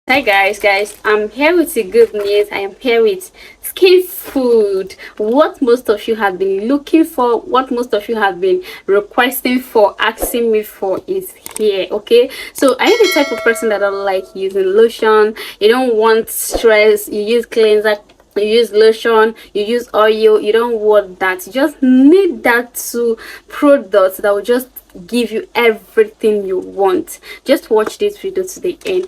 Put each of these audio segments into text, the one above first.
Hi guys, I'm here with the good news. I am here with skin food. What most of you have been looking for, what most of you have been requesting for, asking me for is here. Okay, so are you the type of person that don't like using lotion? You don't want stress, you use cleanser, you use lotion, you use oil, you don't want that. You just need that two products that will just give you everything you want. Just watch this video to the end.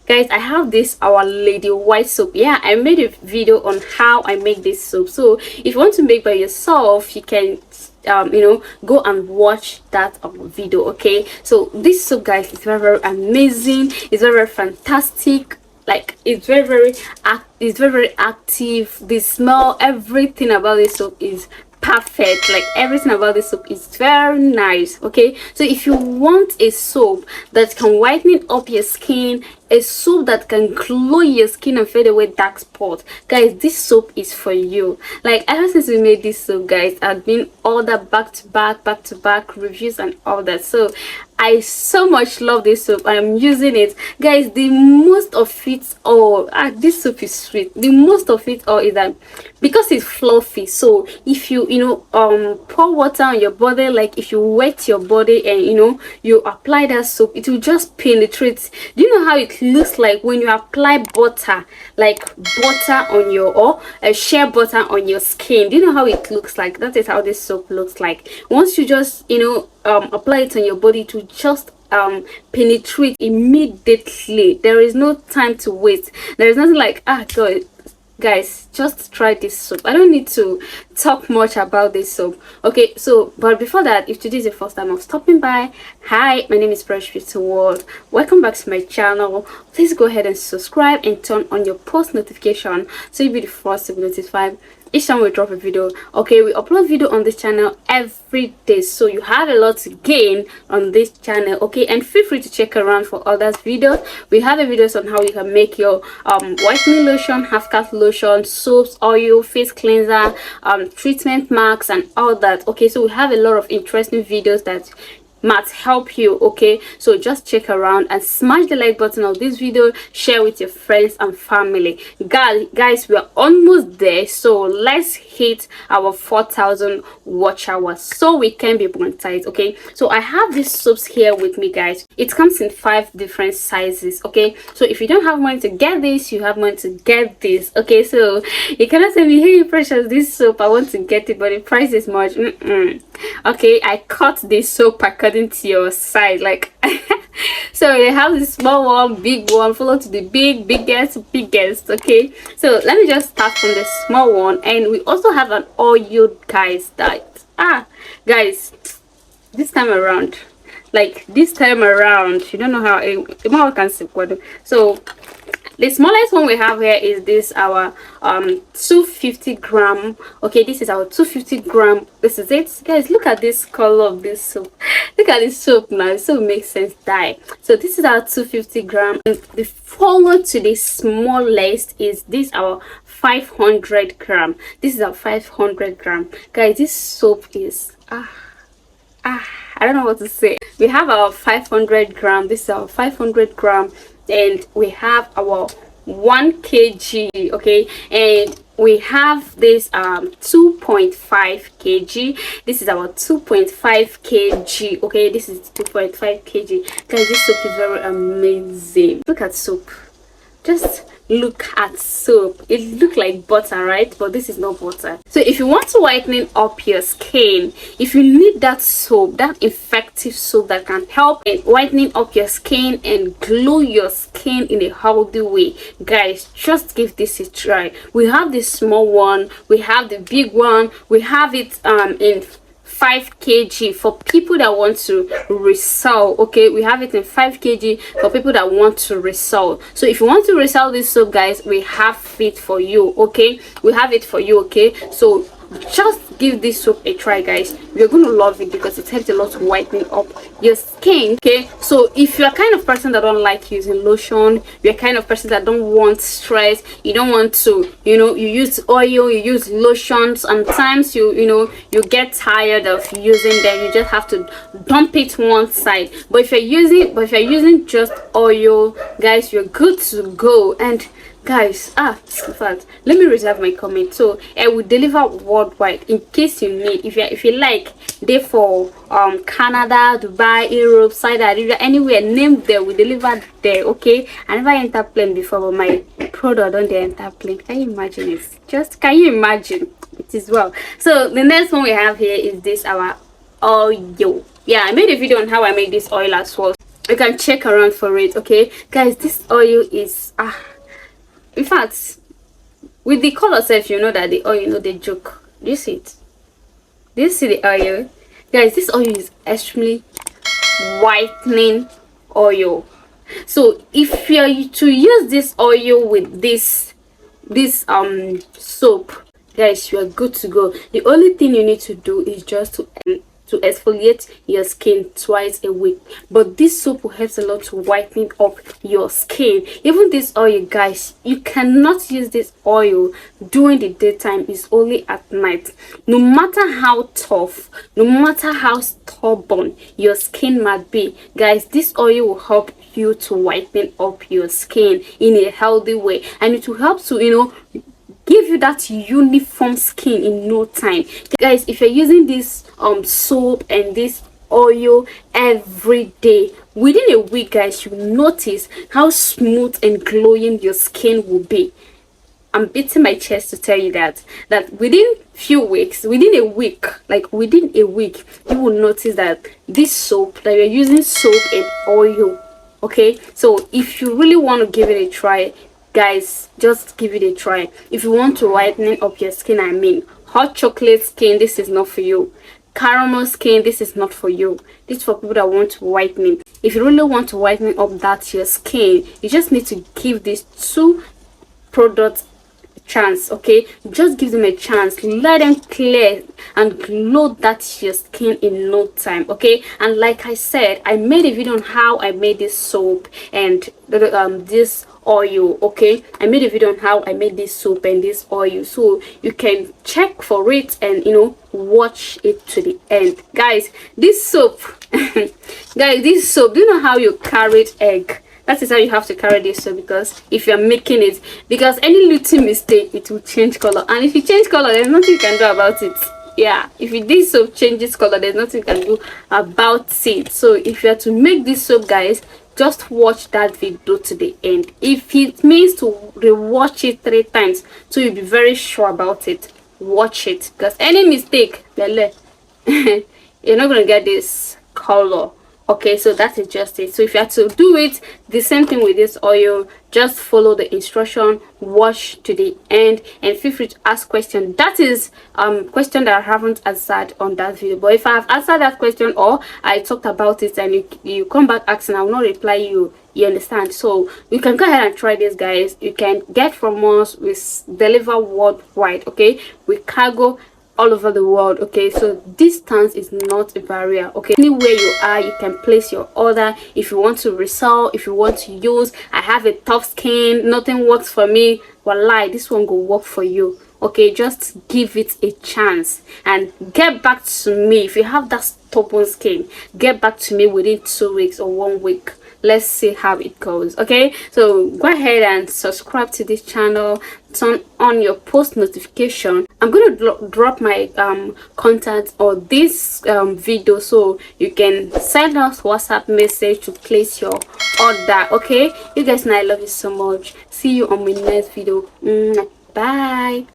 Guys, I have this Our Lady white soap. Yeah, I made a video on how I make this soap, so if you want to make by yourself, you can go and watch that video. Okay, so this soap, guys, is very amazing. It's very fantastic. Like, it's very active. The smell, everything about this soap is perfect. Like, everything about this soap is very nice. Okay, so if you want a soap that can whiten up your skin, a soap that can glow your skin and fade away dark spots, guys, this soap is for you. Like, ever since we made this soap, guys, I've been order back to back reviews and all that. So I so much love this soap. I am using it, guys. The most of it all, this soap is sweet. The most of it all is that because it's fluffy, so if you pour water on your body, like if you wet your body and you apply that soap, it will just penetrate. Do you know how it looks like when you apply butter, like butter on your, or shea butter on your skin? Do you know how it looks like? That is how this soap looks like. Once you just apply it on your body, to just penetrate immediately. There is no time to wait. There is nothing like, God, guys, just try this soap. I don't need to talk much about this soap. Okay, so but before that, if today is the first time of stopping by, hi, my name is Precious World. Welcome back to my channel. Please go ahead and subscribe and turn on your post notification so you'll be the first to be notified each time we drop a video. Okay, we upload video on this channel every day, so you have a lot to gain on this channel. Okay, and feel free to check around for others videos. We have videos on how you can make your whitening lotion, half cut lotion, soaps, oil, face cleanser, treatment marks and all that. Okay, so we have a lot of interesting videos that might help you. Okay, so just check around and smash the like button of this video, share with your friends and family. Guys, we are almost there, so let's hit our 4,000 watch hours so we can be monetized. Okay, so I have these soaps here with me, guys. It comes in 5 different sizes. Okay, so if you don't have money to get this, you have money to get this. Okay, so you cannot say me, hey Precious, this soap, I want to get it, but the price is much. Okay, I cut this soap according to your size, like so they have the small one, big one, follow to the biggest. Okay, so let me just start from the small one. And we also have an oil, guys, that guys, this time around, you don't know how a can see. So the smallest one we have here is this, our 250 gram. Okay, this is our 250 gram. This is it, guys. Look at this color of this soap. Look at this soap now, so it makes sense. Dye. So this is our 250 gram, and the follow to the smallest is this, our 500 gram. This is our 500 gram, guys. This soap is I don't know what to say. We have our 500 gram. This is our 500 gram, and we have our 1 kg. Okay, and we have this 2.5 kg. This is our 2.5 kg. Okay, this is 2.5 kg, guys. This soap is very amazing. Look at soap, just look at soap. It looks like butter, right? But this is not butter. So if you want to whiten up your skin, if you need that soap, that effective soap that can help in whitening up your skin and glow your skin in a healthy way, guys, just give this a try. We have the small one, we have the big one, we have it in 5 kg for people that want to resell. Okay, we have it in 5 kg for people that want to resell. So if you want to resell this soap, guys, we have it for you. Okay, we have it for you. Okay, so just give this soap a try, guys. You're gonna love it because it helps a lot to whitening up your skin. Okay, so if you're kind of person that don't like using lotion, you're kind of person that don't want stress, you don't want to, you use oil, you use lotions, sometimes you get tired of using them, you just have to dump it one side. But if you're using just oil, guys, you're good to go. And guys, in fact, let me reserve my comment. So I will deliver worldwide in case you need. If you like, they for Canada, Dubai, Europe, Saudi Arabia, anywhere, name there, we deliver there. Okay, I never enter plane before, but my product don't they enter plane. Can you imagine it? Just can you imagine it is well. So the next one we have here is this our oil. Yeah, I made a video on how I make this oil as well. You can check around for it. Okay, guys, this oil is in fact, with the color self, you know that the oil, the joke. Do you see it? Do you see the oil? Guys, this oil is extremely whitening oil. So if you're to use this oil with this soap, guys, you are good to go. The only thing you need to do is just to exfoliate your skin twice a week, but this soap will help a lot to whitening up your skin. Even this oil, guys, you cannot use this oil during the daytime, it's only at night. No matter how tough, no matter how stubborn your skin might be, guys, this oil will help you to whiten up your skin in a healthy way, and it will help to give you that uniform skin in no time. Guys, if you're using this soap and this oil every day, within a week, guys, you notice how smooth and glowing your skin will be. I'm beating my chest to tell you that within few weeks, within a week, you will notice that this soap, that you're using soap and oil. Okay, so if you really want to give it a try, guys, just give it a try. If you want to whiten up your skin, I mean hot chocolate skin, this is not for you. Caramel skin, this is not for you. This is for people that want to whiten. If you really want to whiten up that your skin, you just need to give these two products chance. Okay, just give them a chance, let them clear and glow that your skin in no time. Okay, and like I said, I made a video on how I made this soap and this oil. Okay, I made a video on how I made this soap and this oil, so you can check for it and watch it to the end. Guys, this soap guys, this soap, do you know how you carried egg? That is how you have to carry this soap, because if you're making it, because any little mistake, it will change color, and if you change color, there's nothing you can do about it. Yeah, if this soap changes color, there's nothing you can do about it. So if you are to make this soap, guys, just watch that video to the end. If it means to rewatch it 3 times, so you'll be very sure about it, watch it, because any mistake, you're not gonna get this color. Okay, so that is just it. So if you have to do it the same thing with this oil, just follow the instruction, watch to the end, and feel free to ask questions. That is question that I haven't answered on that video, but if I have answered that question or I talked about it and you come back asking, I will not reply you understand. So you can go ahead and try this, guys. You can get from us, we deliver worldwide. Okay, we cargo all over the world. Okay, so distance is not a barrier. Okay, anywhere you are, you can place your order. If you want to resell, if you want to use, I have a tough skin, nothing works for me, wallahi, this one will work for you. Okay, just give it a chance and get back to me. If you have that stubborn skin, get back to me within 2 weeks or 1 week. Let's see how it goes. Okay, so go ahead and subscribe to this channel, turn on your post notification. I'm going to drop my contact or this video, so you can send us WhatsApp message to place your order. Okay, you guys know I love you so much. See you on my next video. Bye.